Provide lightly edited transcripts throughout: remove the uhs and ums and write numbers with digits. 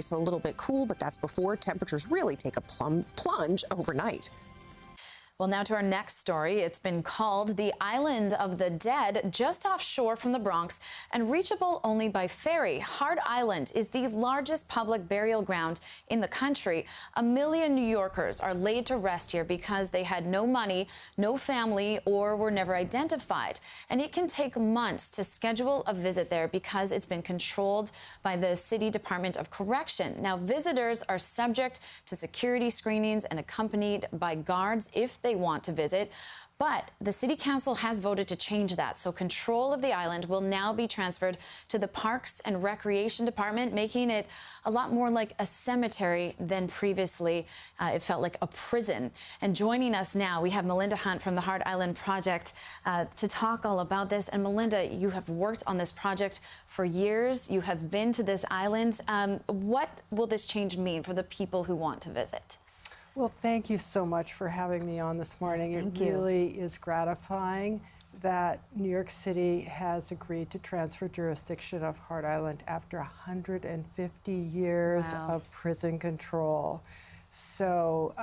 So a little bit cool, but that's before temperatures really take a plunge overnight. Well, now to our next story. It's been called the Island of the Dead, just offshore from the Bronx and reachable only by ferry. Hart Island is the largest public burial ground in the country. 1 million New Yorkers are laid to rest here because they had no money, no family, or were never identified. And it can take months to schedule a visit there because it's been controlled by the City Department of Correction. Now, visitors are subject to security screenings and accompanied by guards if they want to visit. But the City Council has voted to change that. So control of the island will now be transferred to the Parks and Recreation Department, making it a lot more like a cemetery than previously. It felt like a prison. And joining us now, we have Melinda Hunt from the Hart Island Project to talk all about this. And Melinda, you have worked on this project for years. You have been to this island. What will this change mean for the people who want to visit? Well, thank you so much for having me on this morning. Yes, it really is gratifying that New York City has agreed to transfer jurisdiction of Hart Island after 150 years of prison control. So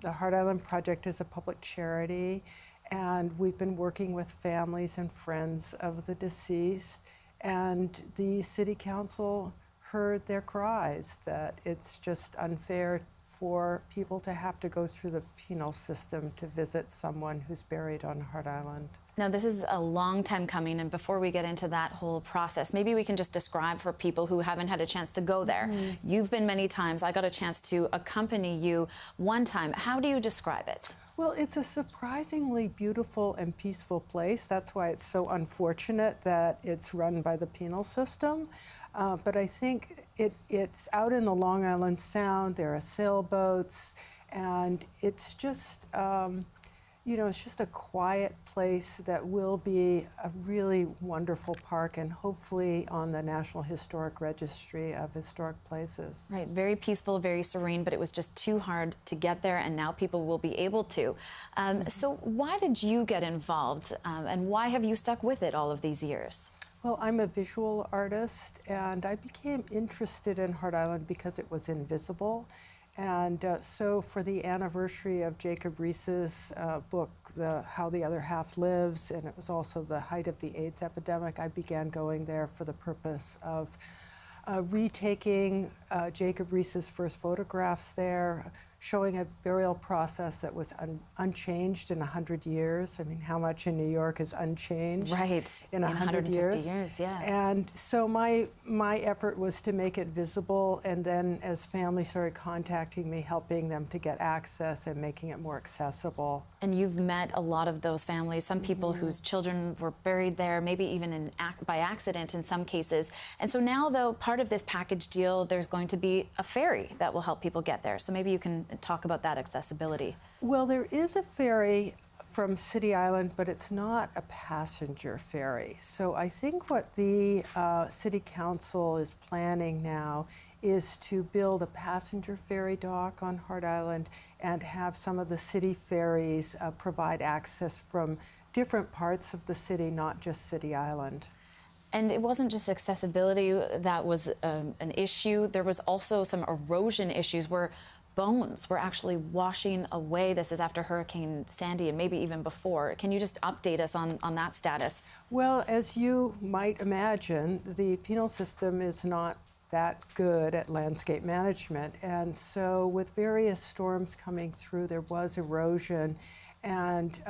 the Hart Island Project is a public charity, and we've been working with families and friends of the deceased, and the City Council heard their cries that it's just unfair for people to have to go through the penal system to visit someone who's buried on Hart Island. Now, this is a long time coming, and before we get into that whole process, maybe we can just describe for people who haven't had a chance to go there. You've been many times. I got a chance to accompany you one time. How do you describe it? Well, it's a surprisingly beautiful and peaceful place. That's why it's so unfortunate that it's run by the penal system. But I think it's out in the Long Island Sound. There are sailboats, and it's just, it's just a quiet place that will be a really wonderful park and hopefully on the National Historic Registry of Historic Places. Right, very peaceful, very serene, but it was just too hard to get there, and now people will be able to. So why did you get involved, and why have you stuck with it all of these years? Well, I'm a visual artist, and I became interested in Hart Island because it was invisible. And so for the anniversary of Jacob Riis's book, How the Other Half Lives, and it was also the height of the AIDS epidemic, I began going there for the purpose of retaking Jacob Riis's first photographs there, showing a burial process that was unchanged in 100 years. I mean, how much in New York is unchanged in 100 years? Yeah. And so my effort was to make it visible, and then as families started contacting me, helping them to get access and making it more accessible. And you've met a lot of those families, some people whose children were buried there, maybe even by accident in some cases. And so now, though, part of this package deal, there's going to be a ferry that will help people get there. So maybe you can talk about that accessibility. Well, there is a ferry from City Island, but it's not a passenger ferry. So I think what the City Council is planning now is to build a passenger ferry dock on Hart Island and have some of the city ferries provide access from different parts of the city, not just City Island. And it wasn't just accessibility that was an issue. There was also some erosion issues where bones were actually washing away. This is after Hurricane Sandy and maybe even before. Can you just update us on that status? Well, as you might imagine, the penal system is not that good at landscape management. And so with various storms coming through, there was erosion, and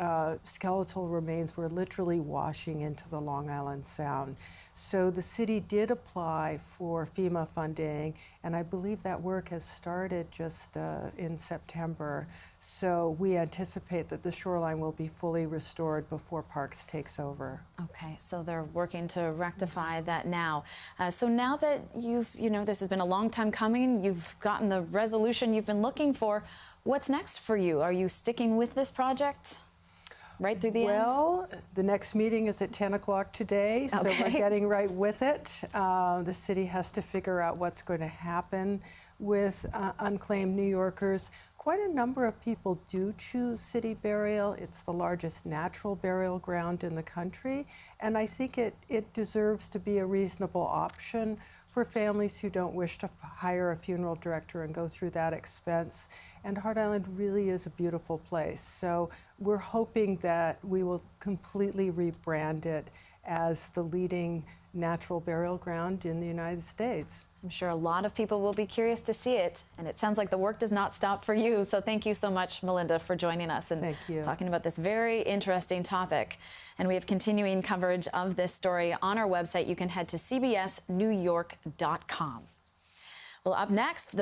skeletal remains were literally washing into the Long Island Sound. So the city did apply for FEMA funding, and I believe that work has started just in September. So we anticipate that the shoreline will be fully restored before Parks takes over. Okay, so they're working to rectify that now. So now that this has been a long time coming, you've gotten the resolution you've been looking for, what's next for you? Are you sticking with this project right through the end? Well, the next meeting is at 10 o'clock today, so we're getting right with it. The city has to figure out what's going to happen with unclaimed New Yorkers. Quite a number of people do choose city burial. It's the largest natural burial ground in the country, and I think it deserves to be a reasonable option for families who don't wish to hire a funeral director and go through that expense. And Hart Island really is a beautiful place. So we're hoping that we will completely rebrand it as the leading natural burial ground in the United States. I'm sure a lot of people will be curious to see it, and it sounds like the work does not stop for you. So thank you so much, Melinda, for joining us and talking about this very interesting topic. And we have continuing coverage of this story on our website. You can head to cbsnewyork.com. Well, up next,